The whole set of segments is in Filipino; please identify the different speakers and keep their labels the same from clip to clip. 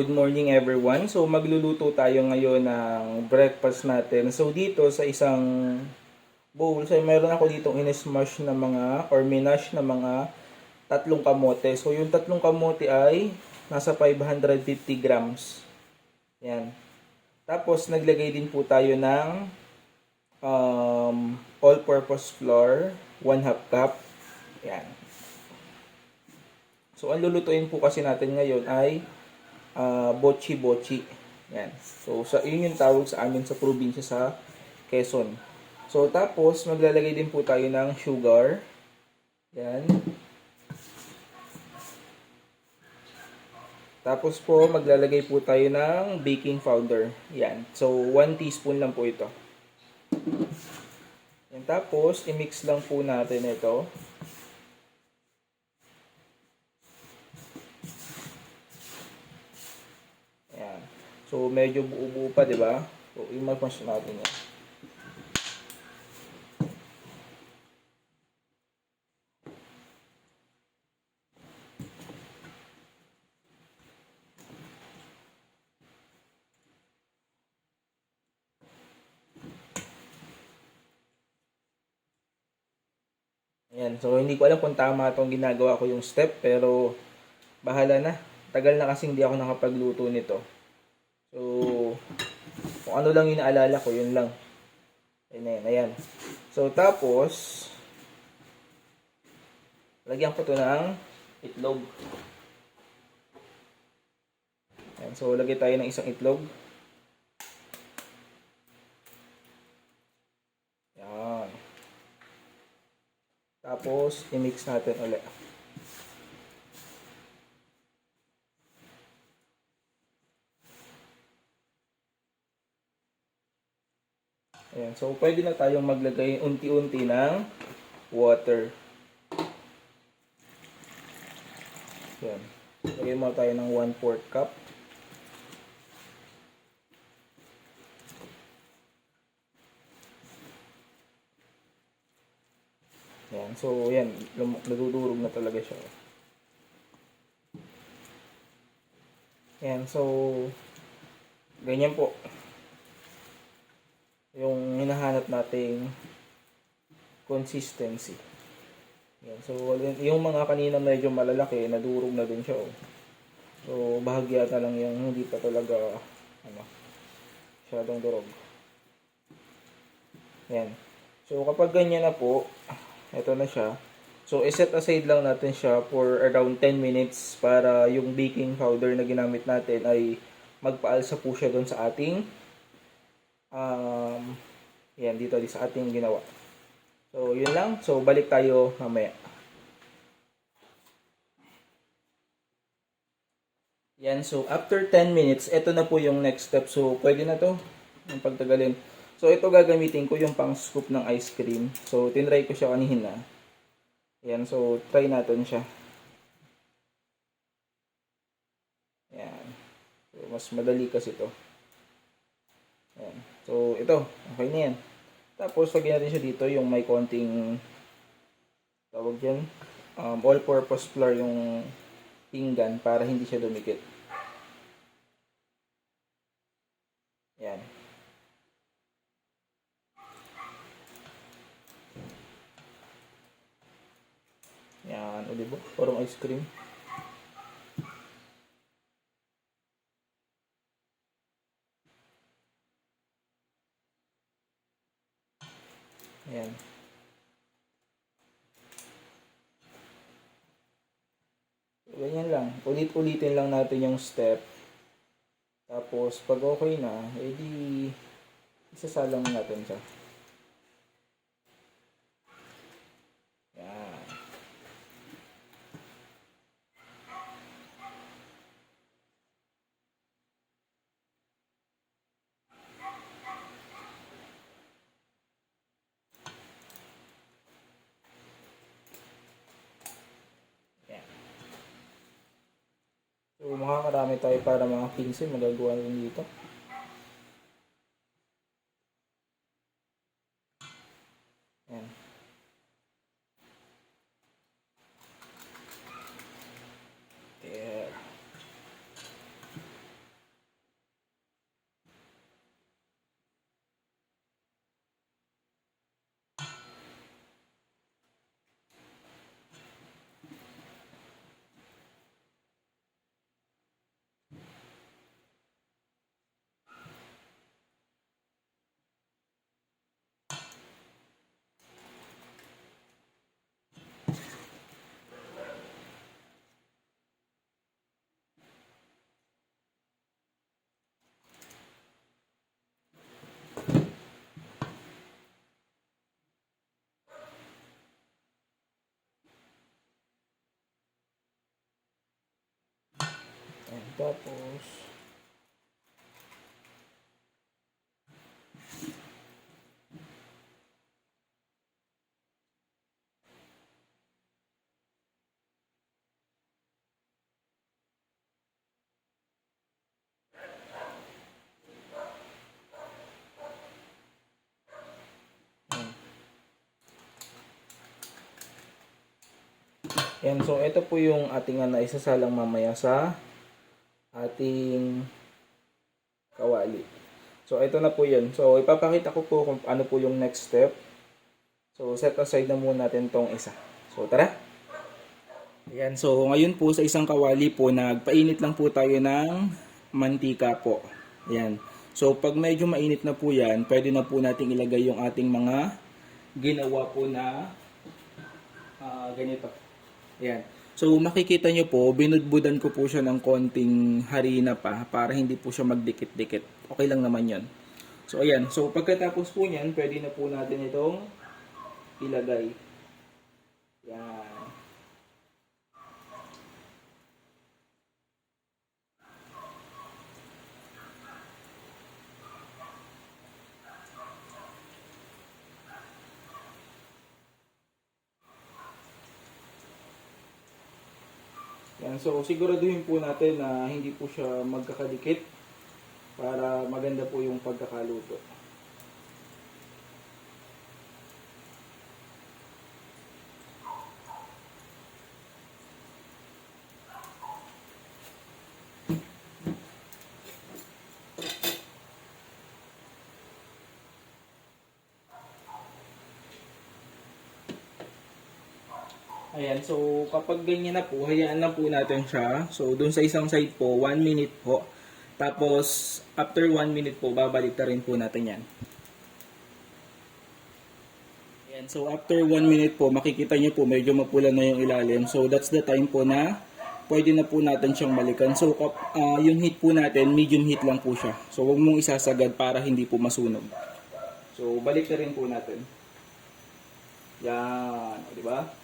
Speaker 1: Good morning everyone. So magluluto tayo ngayon ng breakfast natin. So dito sa isang bowl, so meron ako dito in-smash na mga or minash na mga tatlong kamote. So yung tatlong kamote ay nasa 550 grams. Yan. Tapos naglagay din po tayo ng all-purpose flour, 1/2 cup. Yan. So ang lulutuin po kasi natin ngayon ay bochi-bochi. Yan. So, yun yung tawag sa amin sa probinsya sa Quezon. So, tapos, maglalagay din po tayo ng sugar. Yan. Tapos po, maglalagay po tayo ng baking powder. Yan. So, 1 teaspoon lang po ito. Yan. Tapos, i-mix lang po natin ito. So, medyo buo-buo pa, di ba? So, i-mash natin yan. Ayan. So, hindi ko alam kung tama itong ginagawa ko yung step, pero bahala na. Tagal na kasing hindi ako nakapagluto nito. So, kung ano lang yung naalala ko, yun lang. Ayan, ayan. So, tapos, lagyan ko to ng itlog. Ayan, so, lagay tayo ng isang itlog. Ayan. Tapos, i-mix natin ulit. Ayan, so pwede na tayong maglagay unti-unti ng water. Ayan. Lagay mo tayo ng 1/4 cup. Ayan, so ayan, nadudurog na talaga siya. Ayan, so ganyan po yung hinahanap nating consistency. Yan. So, yung mga kanina medyo malalaki, nadurog na din siya. Oh. So, bahagya na lang yung hindi pa talaga masyadong durog. Yan. So, kapag ganyan na po, ito na siya. So, iset aside lang natin siya for around 10 minutes para yung baking powder na ginamit natin ay magpaalsa po siya doon sa ating yan, dito sa ating ginawa. So, yun lang. So, balik tayo mamaya. Yan, so after 10 minutes, ito na po yung next step. So, pwede na to yung pagtagalin. So, ito gagamitin ko yung pang scoop ng ice cream. So, tinry ko siya kanina. Yan, so try natin siya. Yan. So, mas madali kasi ito. Yan. So, ito. Okay na yan. Tapos, lagyan natin siya dito yung may konting tawag dyan. All-purpose flour yung pinggan para hindi siya dumikit. Yan. Yan. O diba? Parang ice cream. Yan. Ganyan lang. Ulit-ulitin lang natin yung step. Tapos, pag okay na, edi isasalang natin siya. Yan. Yan. So, makakarami tayo para mga 15 magagawa rin dito. Yan. Tapos, yan. So, ito po yung ating na isasalang mamaya sa ating kawali. So, ito na po yun. So, ipapakita ko po kung ano po yung next step. So, set aside na muna natin tong isa. So, tara! Ayan. So, ngayon po sa isang kawali po, nagpainit lang po tayo ng mantika po. Ayan. So, pag medyo mainit na po yan, pwede na po natin ilagay yung ating mga ginawa po na ganito. Ayan. So, makikita nyo po, binudbudan ko po siya ng konting harina pa para hindi po siya magdikit-dikit. Okay lang naman yon. So, ayan. So, pagkatapos po niyan, pwede na po natin itong ilagay. Ayan. Yan, so siguraduhin po natin na hindi po siya magkakadikit para maganda po yung pagkakaluto. Ayan, so kapag ganyan na po, hayaan na po natin siya. So dun sa isang side po, 1 minute po. Tapos after 1 minute po, babalik na rin po natin yan. Ayan, so after 1 minute po, makikita nyo po medyo mapula na yung ilalim. So that's the time po na pwede na po natin siyang balikan. So yung heat po natin, medium heat lang po siya. So huwag mong isasagad para hindi po masunog. So balik na rin po natin. Yan, di ba?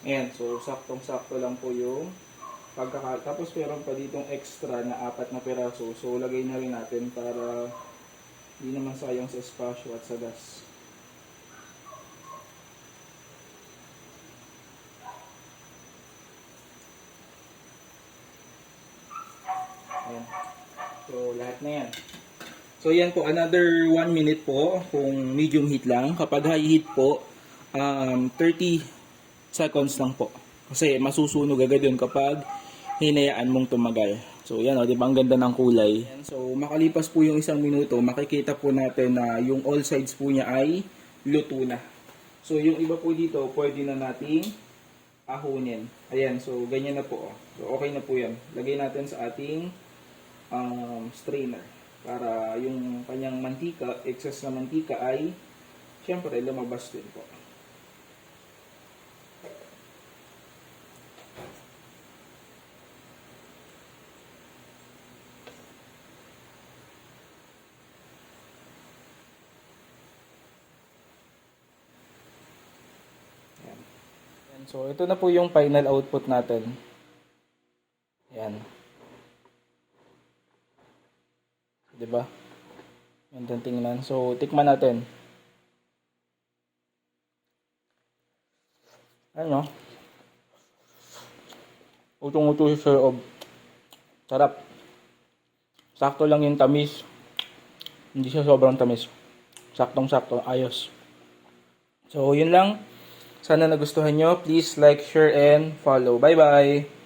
Speaker 1: Ayan, so saktong-sakto lang po yung tapos meron pa ditong extra na 4 na piraso. So lagay na rin natin para hindi naman sayang sa espasyo at sa gas. Ayan. So lahat na yan. So yan po, another 1 minute po kung medium heat lang. Kapag high heat po, 30 seconds lang po. Kasi masusunog agad yun kapag hinayaan mong tumagal. So yan o, di ba ang ganda ng kulay. So makalipas po yung 1 minuto, makikita po natin na yung all sides po niya ay luto na. So yung iba po dito, pwede na nating ahunin. Ayan, so ganyan na po. So okay na po yan. Lagay natin sa ating strainer para yung kanyang mantika, excess na mantika ay syempre lumabas din po. So, ito na po yung final output natin. Yan. Diba? Gandang tingnan. So, tikman natin. Ano? Utong-uto sa loob. Sarap. Sakto lang yung tamis. Hindi siya sobrang tamis. Saktong-sakto. Ayos. So, yun lang. Sana nagustuhan nyo. Please like, share, and follow. Bye-bye!